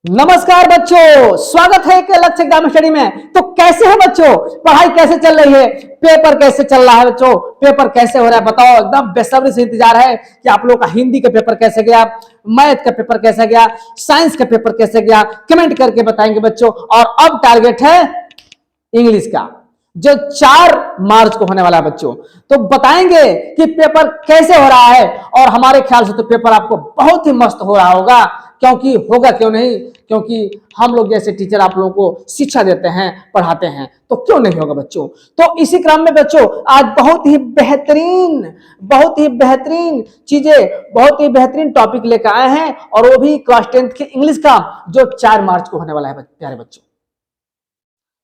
नमस्कार बच्चों, स्वागत है एक अलग से एग्जाम स्टडी में। तो कैसे है बच्चों, पढ़ाई कैसे चल रही है, पेपर कैसे चल रहा है बच्चों, पेपर कैसे हो रहा है बताओ। एकदम बेसब्री से इंतजार है कि आप लोगों का हिंदी का पेपर कैसे गया, मैथ का पेपर कैसे गया, साइंस का पेपर कैसे गया, कमेंट करके बताएंगे बच्चों। और अब टारगेट है इंग्लिश का, जो 4 मार्च को होने वाला है बच्चों। तो बताएंगे कि पेपर कैसे हो रहा है। और हमारे ख्याल से तो पेपर आपको बहुत ही मस्त हो रहा होगा, क्योंकि होगा क्यों नहीं, क्योंकि हम लोग जैसे टीचर आप लोगों को शिक्षा देते हैं, पढ़ाते हैं, तो क्यों नहीं होगा बच्चों। तो इसी क्रम में बच्चों आज बहुत ही बेहतरीन चीजें, बहुत ही बेहतरीन टॉपिक लेकर आए हैं, और वो भी क्लास 10th की इंग्लिश का, जो 4 मार्च को होने वाला है प्यारे बच्चों।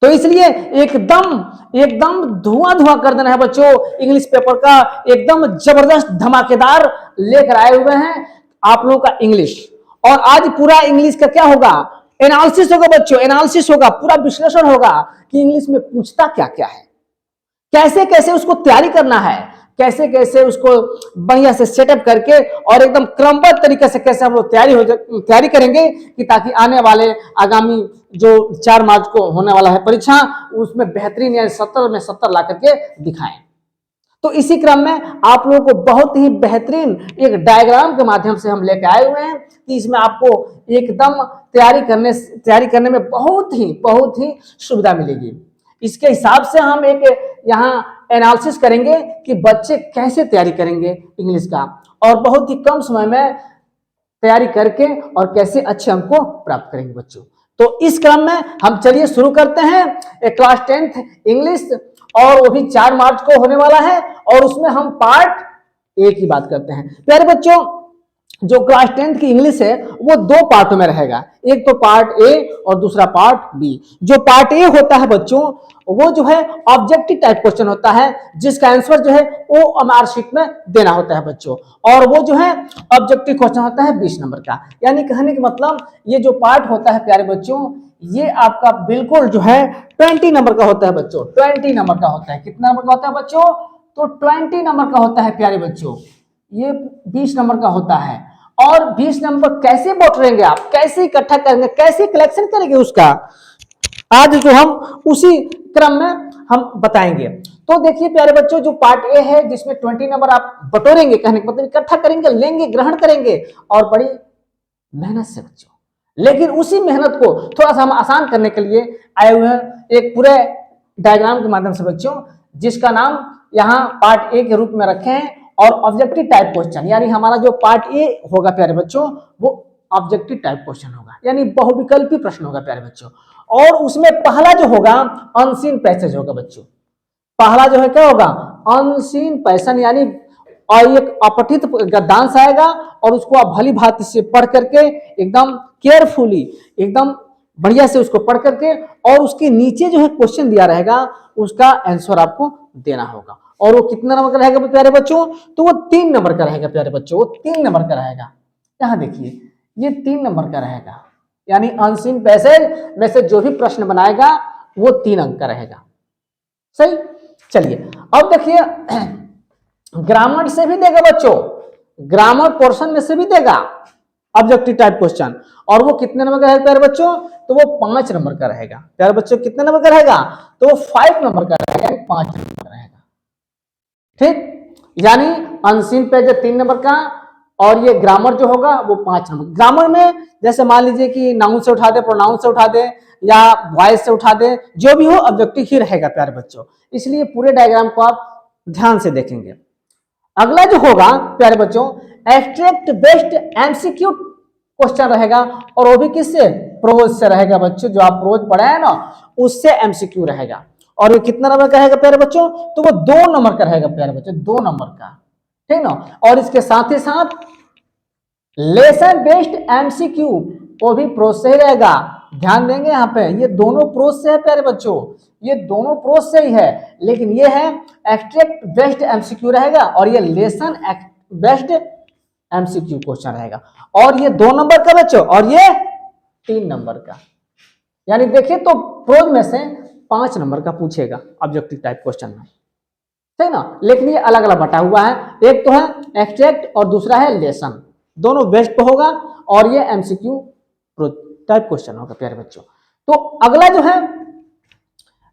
तो इसलिए एकदम एकदम धुआं धुआं कर देना है बच्चों, इंग्लिश पेपर का एकदम जबरदस्त धमाकेदार लेकर आए हुए हैं आप लोगों का इंग्लिश। और आज पूरा इंग्लिश का क्या होगा, एनालिसिस होगा बच्चों, एनालिसिस होगा, पूरा विश्लेषण होगा कि इंग्लिश में पूछता क्या क्या है, कैसे कैसे उसको तैयारी करना है, कैसे कैसे उसको बढ़िया से सेटअप करके और एकदम क्रमबद्ध तरीके से कैसे हम लोग तैयारी करेंगे कि ताकि आने वाले आगामी जो 4 मार्च को होने वाला है परीक्षा, उसमें बेहतरीन यानी 70 में 70 ला करके दिखाएं। तो इसी क्रम में आप लोगों को बहुत ही बेहतरीन एक डायग्राम के माध्यम से हम लेकर आए हुए हैं कि इसमें आपको एकदम तैयारी करने में बहुत ही सुविधा मिलेगी। इसके हिसाब से हम एक यहाँ एनालिसिस करेंगे कि बच्चे कैसे तैयारी करेंगे इंग्लिश का, और बहुत ही कम समय में तैयारी करके और कैसे अच्छे अंक को प्राप्त करेंगे बच्चों। तो इस क्रम में हम चलिए शुरू करते हैं क्लास 10th इंग्लिश, और वो भी 4 मार्च को होने वाला है, और उसमें हम पार्ट ए की बात करते हैं। प्यारे बच्चों, जो क्लास 10th की इंग्लिश है वो 2 पार्टों में रहेगा, एक तो पार्ट ए और दूसरा पार्ट बी। जो पार्ट ए होता है बच्चों, वो जो है ऑब्जेक्टिव टाइप क्वेश्चन होता है, जिसका आंसर जो है वो मार्कशीट में देना होता है बच्चों। और वो जो है ऑब्जेक्टिव क्वेश्चन होता है 20 नंबर का। यानी कहने का मतलब ये जो पार्ट होता है प्यारे बच्चों, ये आपका बिल्कुल जो है 20 नंबर का होता है बच्चों, 20 नंबर का होता है। कितना नंबर का होता है बच्चों, तो 20 नंबर का होता है प्यारे बच्चों। ये 20 नंबर का होता है। और 20 नंबर कैसे बांटेंगे आप, कैसे इकट्ठा करेंगे, कैसे कलेक्शन करेंगे उसका, आज जो हम उसी क्रम में हम बताएंगे। तो देखिए प्यारे बच्चों, जो पार्ट ए है जिसमें 20 नंबर आप बटोरेंगे, कहने का मतलब इकट्ठा करेंगे, लेंगे, ग्रहण करेंगे, और बड़ी मेहनत से बच्चों। लेकिन उसी मेहनत को थोड़ा सा हम आसान करने के लिए आए हुए हैं एक पूरे डायग्राम के माध्यम से बच्चों, जिसका नाम यहाँ पार्ट ए के रूप में रखे हैं। और ऑब्जेक्टिव टाइप क्वेश्चन, यानी हमारा जो पार्ट ए होगा प्यारे बच्चों, वो ऑब्जेक्टिव टाइप क्वेश्चन होगा, यानी बहुविकल्पी प्रश्न होगा प्यारे बच्चों। और उसमें पहला जो होगा अनसीन पैसेज होगा बच्चों। पहला जो है क्या होगा, अनसीन पैसन, यानी एक अपठित गद्यांश आएगा, और उसको आप भली भांति से पढ़ करके एकदम केयरफुली, एकदम बढ़िया से उसको पढ़ करके, और उसके नीचे जो है क्वेश्चन दिया रहेगा, उसका आंसर आपको देना होगा। और वो कितना नंबर का रहेगा प्यारे बच्चों, तो वो 3 नंबर का रहेगा प्यारे बच्चों, वो 3 नंबर का रहेगा। यहाँ देखिए ये 3 नंबर का रहेगा, यानी अनसीन पैसेज में से जो भी प्रश्न बनाएगा वो 3 अंक का रहेगा। सही, चलिए अब देखिए ग्रामर से भी देगा बच्चों, ग्रामर पोर्शन में से भी देगा ऑब्जेक्टिव टाइप क्वेश्चन। और वो कितने नंबर का रहेगा प्यारे बच्चों, तो वो 5 नंबर का रहेगा प्यारे बच्चों। कितने नंबर का रहेगा, तो वो 5 नंबर का रहेगा, यानी 5 नंबर का रहेगा। ठीक, यानी अनसीन पेज 3 नंबर का, और ये ग्रामर जो होगा वो 5 नंबर। ग्रामर में जैसे मान लीजिए कि नाउन से उठा दे, प्रोनाउन से उठा दे, या वॉइस से उठा दे, जो भी हो ऑब्जेक्टिव ही रहेगा प्यारे बच्चों। इसलिए पूरे डायग्राम को आप ध्यान से देखेंगे। अगला जो होगा प्यारे बच्चों, एब्स्ट्रैक्ट बेस्ड एमसीक्यू क्वेश्चन रहेगा, और वो भी किससे, प्रोज से रहेगा बच्चों। जो आप प्रोज पढ़े हैं ना, उससे एमसीक्यू रहेगा। और ये कितना नंबर का रहेगा प्यारे बच्चों, तो वो 2 नंबर का रहेगा प्यारे बच्चों, 2 नंबर का, ठीक ना। और इसके साथ ही साथ लेसन बेस्ड एमसीक्यू, वो भी प्रोज से ही रहेगा। ध्यान देंगे यहाँ पे, ये दोनों प्रोज से है प्यारे बच्चों, ये दोनों प्रोज से ही है। लेकिन ये है एक्सट्रैक्ट बेस्ड एमसीक्यू रहेगा, और ये लेसन बेस्ड एमसीक्यू क्वेश्चन रहेगा। और ये 2 नंबर का बच्चों, और ये 3 नंबर का। यानी देखिए तो प्रोज में से 5 नंबर का पूछेगा ऑब्जेक्टिव टाइप क्वेश्चन में, ठीक ना। लेकिन ये अलग अलग बटा हुआ है, एक तो है एक्सट्रैक्ट और दूसरा है लेसन, दोनों बेस्ट पे होगा। और ये एमसीक्यू टाइप क्वेश्चन होगा प्यारे बच्चों। तो अगला जो है,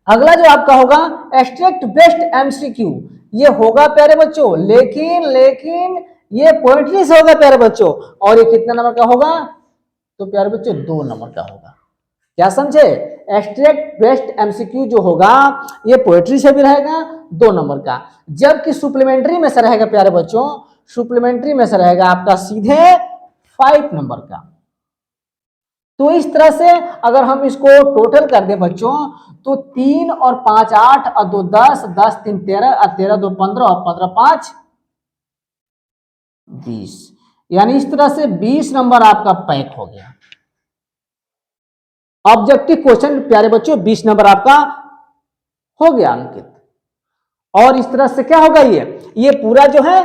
अगला जो आपका होगा एब्स्ट्रैक्ट बेस्ड एमसीक्यू, ये होगा प्यारे बच्चों, लेकिन ये पोएट्री से होगा प्यारे बच्चों, और ये कितने नंबर का होगा, तो प्यारे बच्चों 2 नंबर का होगा। क्या समझे, एब्स्ट्रैक्ट बेस्ड एमसीक्यू जो होगा ये पोएट्री से भी रहेगा 2 नंबर का, जबकि सुप्लीमेंट्री में से रहेगा प्यारे बच्चों, सुप्लीमेंट्री में से रहेगा आपका सीधे 5 नंबर का। तो इस तरह से अगर हम इसको टोटल कर दें बच्चों, तो 3 और 5 8 और 2 10, 10 3 13 और 13 2 15 और 15 5 20, यानी इस तरह से 20 नंबर आपका पैक हो गया। ऑब्जेक्टिव क्वेश्चन प्यारे बच्चों 20 नंबर आपका हो गया अंकित। और इस तरह से क्या होगा, ये पूरा जो है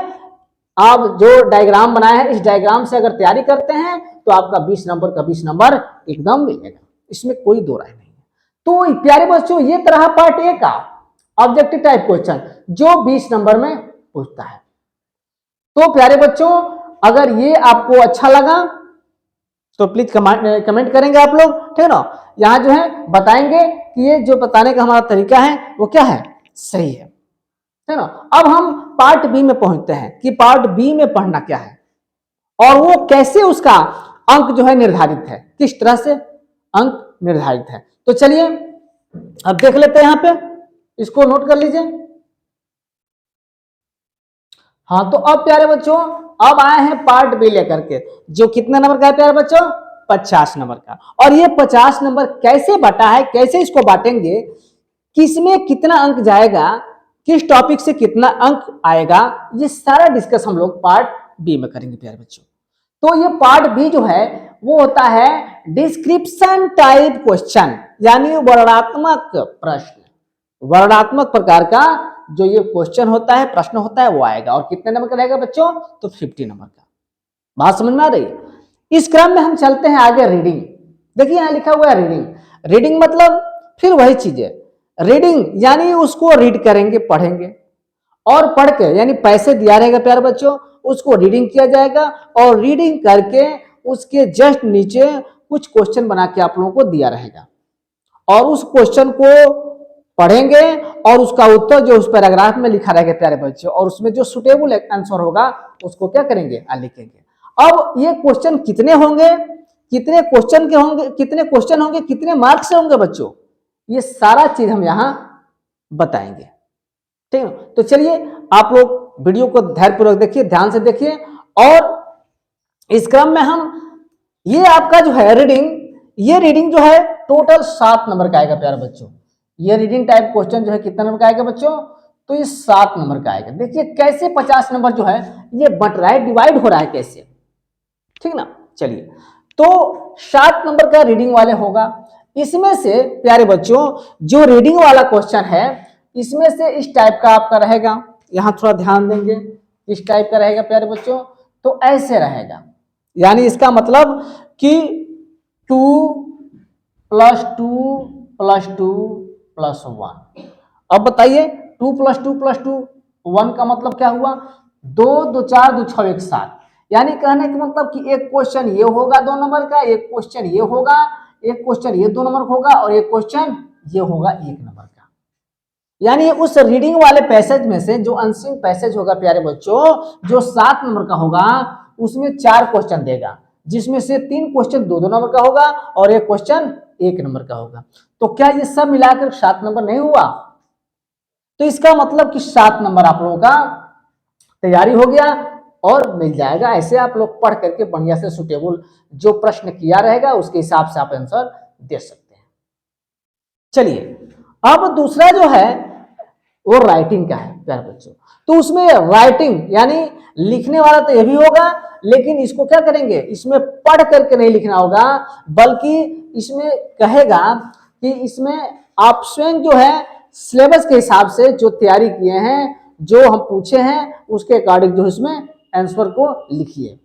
आप जो डायग्राम बनाया है, इस डायग्राम से अगर तैयारी करते हैं तो आपका 20 नंबर का 20 नंबर एकदम मिलेगा, इसमें कोई दो राय नहीं है। तो प्यारे बच्चों ये तरह पार्ट ए का ऑब्जेक्टिव टाइप क्वेश्चन जो 20 नंबर में पूछता है। तो प्यारे बच्चों अगर ये आपको अच्छा लगा तो प्लीज कमेंट करेंगे आप लोग, ठीक है ना। यहाँ जो है बताएंगे कि ये जो बताने का हमारा तरीका है वो क्या है, सही है ना। अब हम पार्ट बी में पहुंचते हैं कि पार्ट बी में पढ़ना क्या है और वो कैसे उसका अंक जो है निर्धारित है, किस तरह से अंक निर्धारित है। तो चलिए अब देख लेते हैं, यहां पे इसको नोट कर लीजिए। हाँ तो अब प्यारे बच्चों अब आए हैं पार्ट बी लेकर के, जो कितने नंबर का है प्यारे बच्चों, 50 नंबर का। और ये 50 नंबर कैसे बटा है, कैसे इसको बांटेंगे, किसमें कितना अंक जाएगा, किस टॉपिक से कितना अंक आएगा, ये सारा डिस्कस हम लोग पार्ट बी में करेंगे प्यारे बच्चों। तो ये पार्ट बी जो है वो होता है डिस्क्रिप्शन टाइप क्वेश्चन, यानी वर्णनात्मक प्रश्न, वर्णनात्मक प्रकार का जो ये क्वेश्चन होता है, प्रश्न होता है, वो आएगा। और कितने नंबर का रहेगा बच्चों, तो 50 नंबर का। बात समझ में आ रही है। इस क्रम में हम चलते हैं आगे रीडिंग। देखिए यहां लिखा हुआ है रीडिंग, रीडिंग मतलब फिर वही चीजें, रीडिंग यानी उसको रीड करेंगे, पढ़ेंगे, और पढ़ के यानी पैसे दिया रहेगा प्यारे बच्चों, उसको रीडिंग किया जाएगा, और रीडिंग करके उसके जस्ट नीचे कुछ क्वेश्चन बना के आप लोगों को दिया रहेगा, और उस क्वेश्चन को पढ़ेंगे और उसका उत्तर जो उस पैराग्राफ में लिखा रहेगा प्यारे बच्चों, और उसमें जो सुटेबल आंसर होगा उसको क्या करेंगे, लिखेंगे। अब ये क्वेश्चन कितने होंगे, कितने क्वेश्चन के होंगे, कितने क्वेश्चन होंगे, कितने मार्क्स से होंगे बच्चों, ये सारा चीज हम यहां बताएंगे, ठीक है। तो चलिए आप लोग वीडियो को धैर्यपूर्वक देखिए, ध्यान से देखिए। और इस क्रम में हम ये आपका जो है रीडिंग, ये रीडिंग जो है टोटल 7 नंबर का आएगा प्यारे बच्चों। ये रीडिंग टाइप क्वेश्चन जो है कितना नंबर का आएगा बच्चों, तो ये 7 नंबर का आएगा। देखिए कैसे 50 नंबर जो है ये बट रहा है, डिवाइड हो रहा है कैसे, ठीक ना। चलिए तो 7 नंबर का रीडिंग वाले होगा। इसमें से प्यारे बच्चों जो रीडिंग वाला क्वेश्चन है इसमें से इस टाइप का आपका रहेगा, यहां थोड़ा ध्यान देंगे, इस टाइप का रहेगा प्यारे बच्चों। तो ऐसे रहेगा, यानी इसका मतलब कि 2 + 2 + 2 + 1। अब बताइए 2 + 2 + 2 1 का मतलब क्या हुआ, 2 2 4 2 6 1 7, यानी कहने का मतलब कि एक क्वेश्चन ये होगा 2 नंबर का, एक क्वेश्चन ये होगा, एक क्वेश्चन ये 2 नंबर का होगा, और एक क्वेश्चन ये होगा 1 नंबर का। यानी उस रीडिंग वाले पैसेज में से जो अनसीन पैसेज होगा प्यारे बच्चों, जो 7 नंबर का होगा, उसमें 4 क्वेश्चन देगा, जिसमें से 3 क्वेश्चन 2-2 नंबर का होगा और एक क्वेश्चन 1 नंबर का होगा। तो क्या ये सब मिलाकर 7 नंबर नहीं हुआ, तो इसका मतलब कि 7 नंबर आप लोगों का तैयारी हो गया और मिल जाएगा। ऐसे आप लोग पढ़ करके बढ़िया से सुटेबल जो प्रश्न किया रहेगा उसके हिसाब से आप आंसर दे सकते हैं। चलिए अब दूसरा जो है वो राइटिंग का है प्यारे बच्चों। तो उसमें राइटिंग यानी लिखने वाला तो ये भी होगा, लेकिन इसको क्या करेंगे, इसमें पढ़ करके नहीं लिखना होगा, बल्कि इसमें कहेगा कि इसमें आप स्वयं जो है सिलेबस के हिसाब से जो तैयारी किए हैं, जो हम पूछे हैं उसके अकॉर्डिंग जो इसमें आंसर को लिखिए।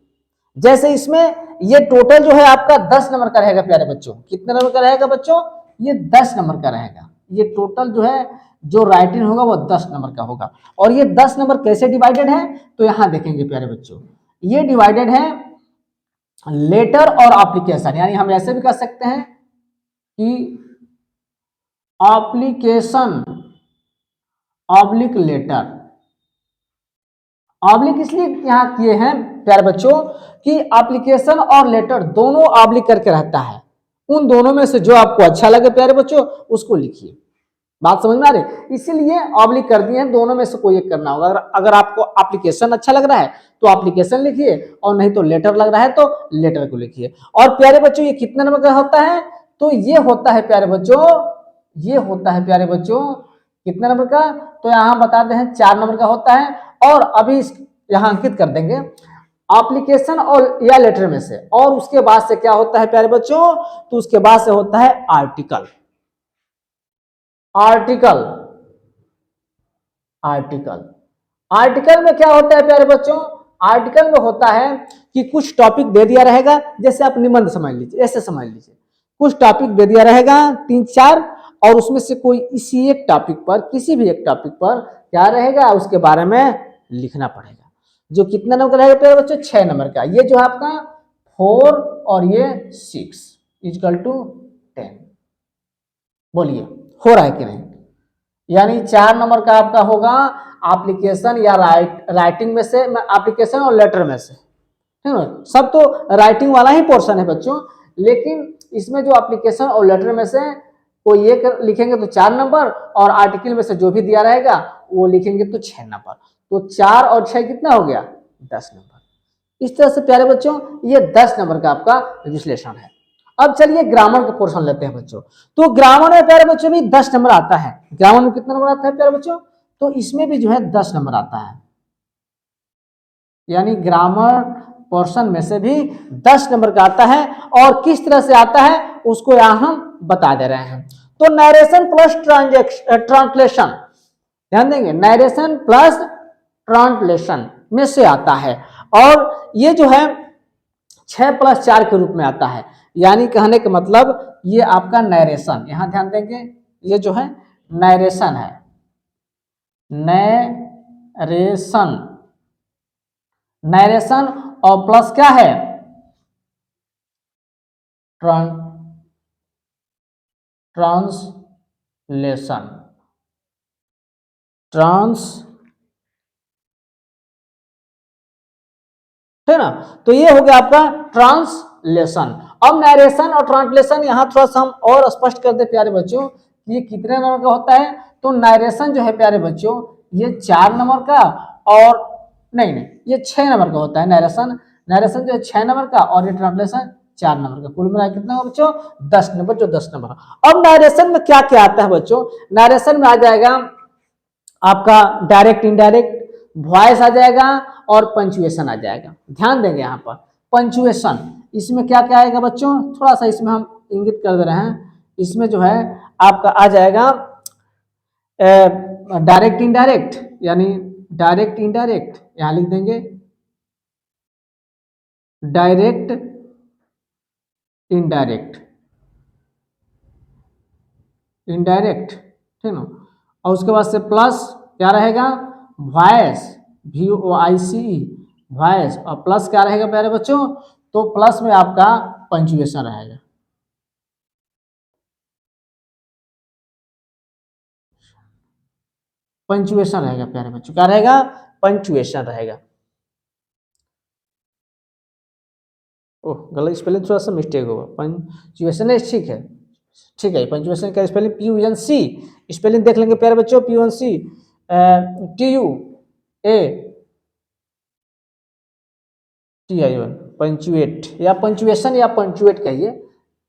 जैसे इसमें ये टोटल जो है आपका 10 नंबर का रहेगा प्यारे बच्चों। कितने नंबर का रहेगा बच्चों, ये 10 नंबर का रहेगा। ये टोटल जो है जो राइटिंग होगा वो 10 नंबर का होगा। और ये 10 नंबर कैसे डिवाइडेड है, तो यहां देखेंगे प्यारे बच्चों, ये डिवाइडेड है लेटर और एप्लीकेशन, यानी हम ऐसे भी कह सकते हैं कि एप्लीकेशन ऑब्लिक लेटर। ऑब्लिक इसलिए यहां किए हैं प्यारे बच्चों कि एप्लीकेशन और लेटर दोनों ऑब्लिक करके रहता है, उन दोनों में से जो आपको अच्छा लगे प्यारे बच्चों उसको लिखिए। बात समझ में आ रही, इसीलिए ऑब्लिक कर दिए हैं, दोनों में से कोई एक करना होगा। अगर आपको एप्लीकेशन अच्छा लग रहा है तो एप्लीकेशन लिखिए, और नहीं तो लेटर लग रहा है तो लेटर को लिखिए। और प्यारे बच्चों ये कितने नंबर का होता है, तो ये होता है प्यारे बच्चों, ये होता है प्यारे बच्चों कितने नंबर का, तो यहां बताते हैं 4 नंबर का होता है। और अभी यहां अंकित कर देंगे एप्लीकेशन और या लेटर में से, और उसके बाद से क्या होता है प्यारे बच्चों, तो उसके बाद से होता है आर्टिकल। आर्टिकल आर्टिकल आर्टिकल में क्या होता है प्यारे बच्चों, आर्टिकल में होता है कि कुछ टॉपिक दे दिया रहेगा, जैसे आप निबंध समझ लीजिए, ऐसे समझ लीजिए कुछ टॉपिक दे दिया रहेगा 3-4, और उसमें से कोई इसी एक टॉपिक पर, किसी भी एक टॉपिक पर क्या रहेगा, उसके बारे में लिखना पड़ेगा। जो कितना नंबर का रहेगा प्यारे बच्चों, 6 नंबर का। ये जो है आपका 4 और ये 6 इक्वल टू 10। बोलिए हो रहा है कि नहीं, यानी 4 नंबर का आपका होगा एप्लीकेशन या राइटिंग में से, एप्लीकेशन और लेटर में से, है ना। सब तो राइटिंग वाला ही पोर्शन है बच्चों, लेकिन इसमें जो एप्लीकेशन और लेटर में से कोई एक लिखेंगे तो 4 नंबर, और आर्टिकल में से जो भी दिया रहेगा वो लिखेंगे तो 6 नंबर। तो 4 और 6 कितना हो गया, 10 नंबर। इस तरह से प्यारे बच्चों ये 10 नंबर का आपका विश्लेषण है। अब चलिए ग्रामर का पोर्शन लेते हैं बच्चों। तो ग्रामर में प्यारे बच्चों भी 10 नंबर आता है। ग्रामर में कितना नंबर आता है प्यारे बच्चों, तो इसमें भी जो है 10 नंबर आता है, यानी ग्रामर पोर्शन में से भी 10 नंबर का आता है। और किस तरह से आता है उसको यहां हम बता दे रहे हैं। तो नरेशन प्लस ट्रांसलेशन, ध्यान देंगे, नरेशन प्लस ट्रांसलेशन में से आता है, और ये जो है 6+4 के रूप में आता है। यानी कहने का मतलब ये आपका नरेशन, यहां ध्यान देंगे, ये जो है नरेशन है, नरेशन, नरेशन, और प्लस क्या है, ट्रांसलेशन, है ना। तो ये हो गया आपका ट्रांसलेशन। अब नरेशन और ट्रांसलेशन यहां थोड़ा सा हम और स्पष्ट कर दे प्यारे बच्चों, ये कितने नंबर का होता है। तो नरेशन जो है प्यारे बच्चों ये 4 नंबर का, और नहीं नहीं ये 6 नंबर का होता है नरेशन। नरेशन जो है 6 नंबर का, और ये ट्रांसलेशन 4 नंबर का। कुल मिला कितना होगा बच्चों, 10 नंबर, जो 10 नंबर। अब नरेशन में क्या क्या आता है बच्चों, नरेशन में आ जाएगा आपका डायरेक्ट इनडायरेक्ट, वॉइस आ जाएगा, और पंचुएशन आ जाएगा। ध्यान देंगे यहाँ पर पंचुएशन, इसमें क्या क्या आएगा बच्चों, थोड़ा सा इसमें हम इंगित कर दे रहे हैं। इसमें जो है आपका आ जाएगा डायरेक्ट इनडायरेक्ट, यानी डायरेक्ट इनडायरेक्ट, यहां लिख देंगे डायरेक्ट इनडायरेक्ट, इनडायरेक्ट, ठीक ना। और उसके बाद से प्लस क्या रहेगा, वॉइस, VOICE, वॉइस, और प्लस क्या रहेगा प्यारे बच्चों, तो प्लस में आपका पंचुएशन रहेगा। पंचुएशन रहेगा प्यारे बच्चों, क्या रहेगा, पंचुएशन रहेगा। ओह गलत स्पेलिंग, थोड़ा सा मिस्टेक होगा, पंचुएशन है, ठीक है, ठीक है। पंचुएशन का स्पेलिंग PUNC, स्पेलिंग देख लेंगे प्यारे बच्चों, PUNC TUATION, पंचुएट, या पंचुएशन या पंचुएट कहिए,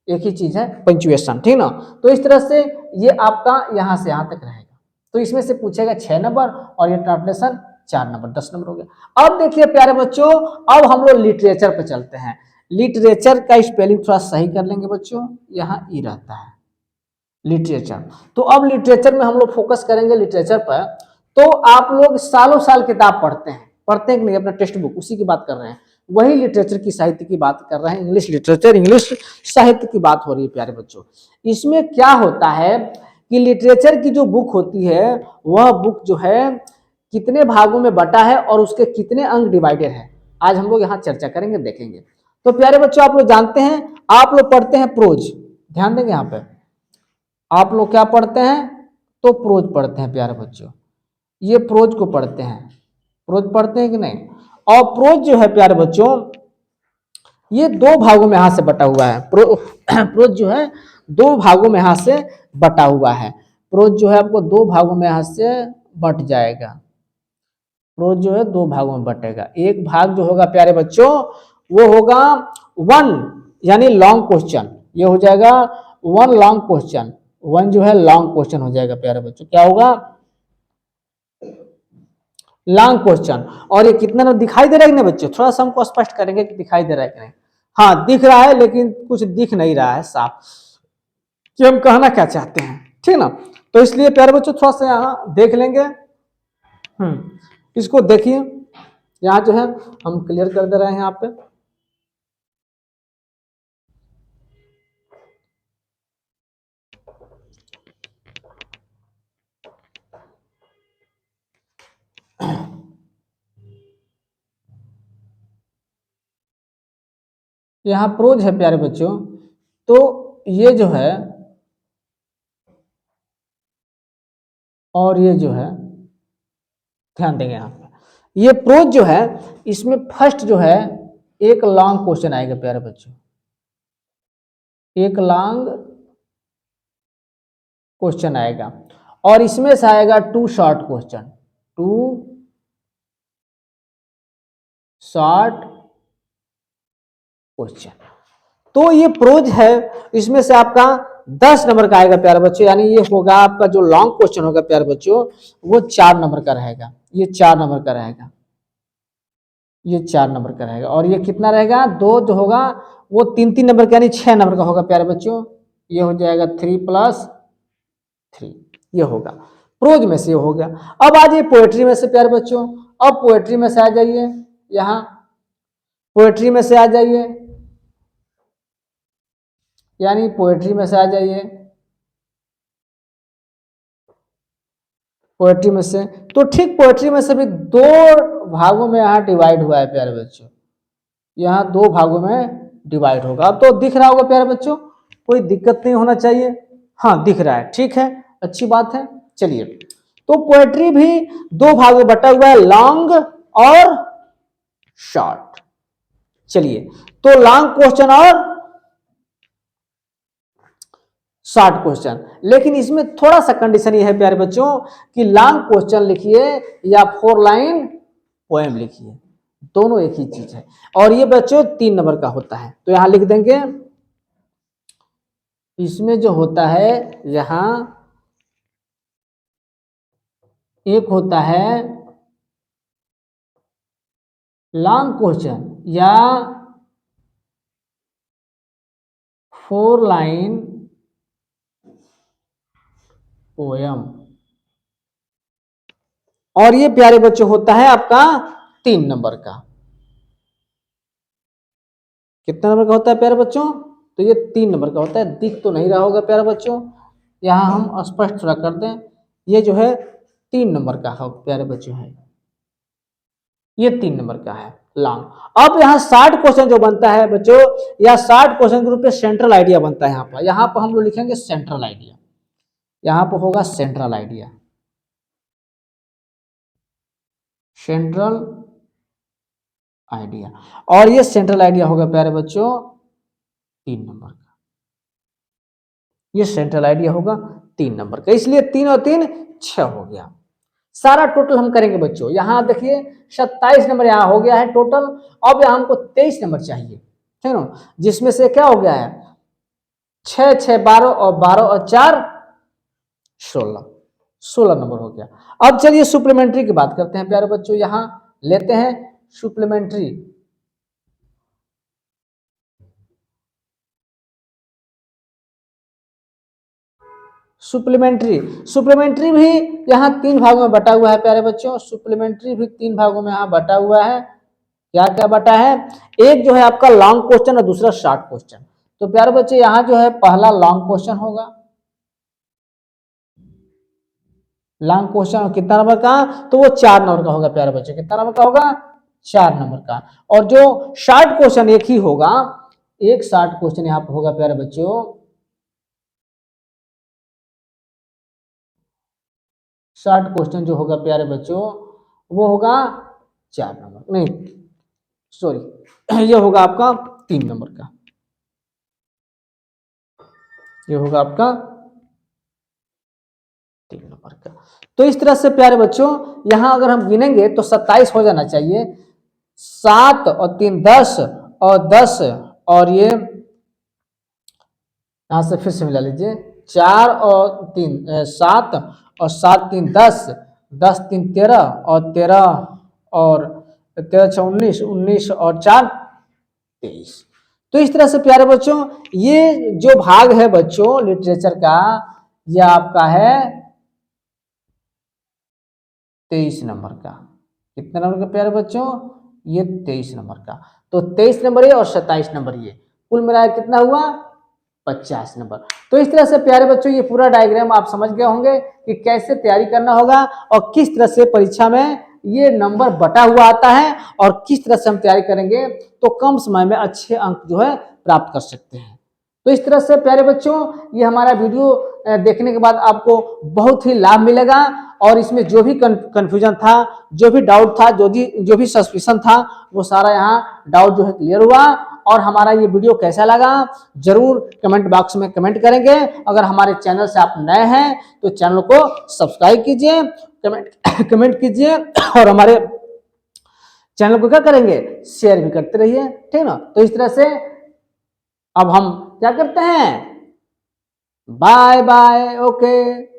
एक ही चीज है, पंचुएशन, ठीक ना। तो इस तरह से ये आपका यहां से यहां तक रहेगा। तो इसमें से पूछेगा 6 नंबर, और ये ट्रांसलेशन 4 नंबर, 10 नंबर हो गया। अब देखिए प्यारे बच्चों, अब हम लोग लिटरेचर पे चलते हैं। लिटरेचर का स्पेलिंग थोड़ा सही कर लेंगे बच्चों, यहाँ ई रहता है लिटरेचर। तो अब लिटरेचर में हम लोग फोकस करेंगे लिटरेचर पर। तो आप लोग सालों साल किताब पढ़ते हैं, पढ़ते हैं कि नहीं, अपना टेक्स्ट बुक, उसी की बात कर रहे हैं, वही लिटरेचर की साहित्य की बात कर रहे हैं, इंग्लिश लिटरेचर, इंग्लिश साहित्य की बात हो रही है प्यारे बच्चों। इसमें क्या होता है कि लिटरेचर की जो बुक होती है, वह बुक जो है कितने भागों में बटा है, और उसके कितने अंक डिवाइडेड है, आज हम लोग यहाँ चर्चा करेंगे, देखेंगे। तो प्यारे बच्चों आप लोग जानते हैं, आप लोग पढ़ते हैं प्रोज, ध्यान देंगे यहाँ पे, आप लोग क्या पढ़ते हैं, तो प्रोज पढ़ते हैं प्यारे बच्चों, ये प्रोज को पढ़ते हैं, प्रोज पढ़ते हैं कि नहीं। और प्रोज जो है प्यारे बच्चों, ये दो भागों में यहां से बटा हुआ है, प्रोज जो है दो भागों में यहां से बटा हुआ है, प्रोज जो है आपको दो भागों में यहां से बट जाएगा, प्रोज जो है दो भागों में बटेगा। एक भाग जो होगा प्यारे बच्चों वो होगा वन, यानी लॉन्ग क्वेश्चन, ये हो जाएगा वन लॉन्ग क्वेश्चन, वन जो है लॉन्ग क्वेश्चन हो जाएगा प्यारे बच्चों, क्या होगा, लॉन्ग क्वेश्चन। और ये कितना ना दिखाई दे रहा है कि नहीं बच्चों, थोड़ा सा हमको स्पष्ट करेंगे कि दिखाई दे रहा है कि नहीं। हाँ दिख रहा है, लेकिन कुछ दिख नहीं रहा है साफ कि हम कहना क्या चाहते हैं, ठीक ना। तो इसलिए प्यारे बच्चों थोड़ा सा यहाँ देख लेंगे, इसको देखिए, यहाँ जो है हम क्लियर कर दे रहे हैं यहाँ पे। यहाँ प्रोज है प्यारे बच्चों, तो ये जो है और ये जो है, ध्यान देंगे यहाँ पे, ये प्रोज जो है इसमें फर्स्ट जो है एक लॉन्ग क्वेश्चन आएगा प्यारे बच्चों, एक लॉन्ग क्वेश्चन आएगा, और इसमें से आएगा two short question, two short question. तो ये प्रोज है, इसमें से आपका 10 नंबर का आएगा प्यारे बच्चों, यानी ये होगा आपका जो लॉन्ग क्वेश्चन होगा प्यारे बच्चों वो 4 नंबर का रहेगा, ये 4 नंबर का रहेगा, ये 4 नंबर का रहेगा। और ये कितना रहेगा, दो जो होगा वो 3-3 नंबर का, यानी 6 नंबर का होगा प्यारे बच्चों, ये हो जाएगा 3+3, ये होगा प्रोज में से, ये हो गया। अब आ जाइए पोएट्री में से प्यारे बच्चों, अब पोएट्री में से आ जाइए, यहाँ पोएट्री में से आ जाइए, यानी पोएट्री में से आ जाइए, पोएट्री में से, तो ठीक पोएट्री में से भी दो भागों में यहाँ डिवाइड हुआ है प्यारे बच्चों, यहाँ दो भागों में डिवाइड होगा। अब तो दिख रहा होगा प्यारे बच्चों, कोई दिक्कत नहीं होना चाहिए, हाँ दिख रहा है, ठीक है, अच्छी बात है। चलिए, तो पोएट्री भी दो भागों में बटा हुआ है, लॉन्ग और शॉर्ट। चलिए, तो लॉन्ग क्वेश्चन और शॉर्ट क्वेश्चन, लेकिन इसमें थोड़ा सा कंडीशन ये है प्यारे बच्चों कि लॉन्ग क्वेश्चन लिखिए या 4 लाइन पोएम लिखिए, दोनों एक ही चीज है, और ये बच्चों 3 नंबर का होता है। तो यहां लिख देंगे, इसमें जो होता है यहां एक होता है लॉन्ग क्वेश्चन या 4 लाइन पोयम, और ये प्यारे बच्चों होता है आपका 3 नंबर का। कितना नंबर का होता है प्यारे बच्चों, तो ये 3 नंबर का होता है, दिख तो नहीं रहा होगा प्यारे बच्चों, यहां हम स्पष्ट थोड़ा कर दें, ये जो है 3 नंबर का है प्यारे बच्चों, है ये 3 नंबर का है लॉन्ग। अब यहाँ 60 क्वेश्चन जो बनता है बच्चों, या 60 क्वेश्चन के रूप में सेंट्रल आइडिया बनता है, यहाँ पर हम लोग लिखेंगे सेंट्रल आइडिया, यहाँ पर होगा सेंट्रल आइडिया, सेंट्रल आइडिया, और ये सेंट्रल आइडिया होगा प्यारे बच्चों 3 नंबर का, ये सेंट्रल आइडिया होगा 3 नंबर का, इसलिए 3 और 3 6 हो गया। सारा टोटल हम करेंगे बच्चों, यहां देखिए 27 नंबर यहाँ हो गया है टोटल। अब यहाँ हमको 23 नंबर चाहिए, है ना, जिसमें से क्या हो गया है 6 6 12 और 12 और 4 16, 16 नंबर हो गया। अब चलिए सुप्लीमेंट्री की बात करते हैं प्यारे बच्चों, यहां लेते हैं सुप्लीमेंट्री। सुप्लीमेंट्री, सुप्लीमेंट्री भी यहाँ 3 भागों में बटा हुआ है प्यारे बच्चों, सुप्लीमेंट्री भी 3 भागों में यहाँ बटा हुआ है। क्या क्या बटा है, एक जो है आपका लॉन्ग क्वेश्चन और दूसरा शॉर्ट क्वेश्चन। तो प्यारे बच्चे यहाँ जो है पहला लॉन्ग क्वेश्चन होगा, लॉन्ग क्वेश्चन कितना नंबर का, तो वो 4 नंबर का होगा प्यारे बच्चे, कितना नंबर का होगा 4 नंबर का। और जो शॉर्ट क्वेश्चन एक ही होगा, एक शॉर्ट क्वेश्चन यहाँ पर होगा प्यारे बच्चों, शॉर्ट क्वेश्चन जो होगा प्यारे बच्चों वो होगा 4 नंबर, नहीं सॉरी, ये होगा आपका 3 नंबर का, ये होगा आपका 3 नंबर का। तो इस तरह से प्यारे बच्चों यहां अगर हम गिनेंगे तो 27 हो जाना चाहिए। 7 और 3 10 और 10 और ये यहां से फिर से मिला लीजिए, 4 और 3 7 और 7 3 10, 10 3 13 और 13 और 13 6 19, 19 और 4 23। तो इस तरह से प्यारे बच्चों ये जो भाग है बच्चों लिटरेचर का, यह आपका है 23 नंबर का। कितने नंबर का प्यारे बच्चों? ये 23 नंबर का। तो 23 नंबर ये और 27 नंबर ये, कुल मिलाकर कितना हुआ? 50 नंबर। तो इस तरह से प्यारे बच्चों ये पूरा डायग्राम आप समझ गए होंगे कि कैसे तैयारी करना होगा और किस तरह से परीक्षा में ये नंबर बटा हुआ आता है और किस तरह से हम तैयारी करेंगे तो कम समय में अच्छे अंक जो है प्राप्त कर सकते हैं। तो इस तरह से प्यारे बच्चों ये हमारा वीडियो देखने के बाद आपको बहुत ही लाभ मिलेगा और इसमें जो भी कंफ्यूजन था, जो भी डाउट था, जो भी सस्पिशन था, वो सारा यहाँ डाउट जो है क्लियर हुआ। और हमारा ये वीडियो कैसा लगा जरूर कमेंट बॉक्स में कमेंट करेंगे। अगर हमारे चैनल से आप नए हैं तो चैनल को सब्सक्राइब कीजिए, कमेंट कीजिए और हमारे चैनल को क्या करेंगे, शेयर भी करते रहिए, ठीक ना। तो इस तरह से अब हम क्या करते हैं, बाय बाय, ओके।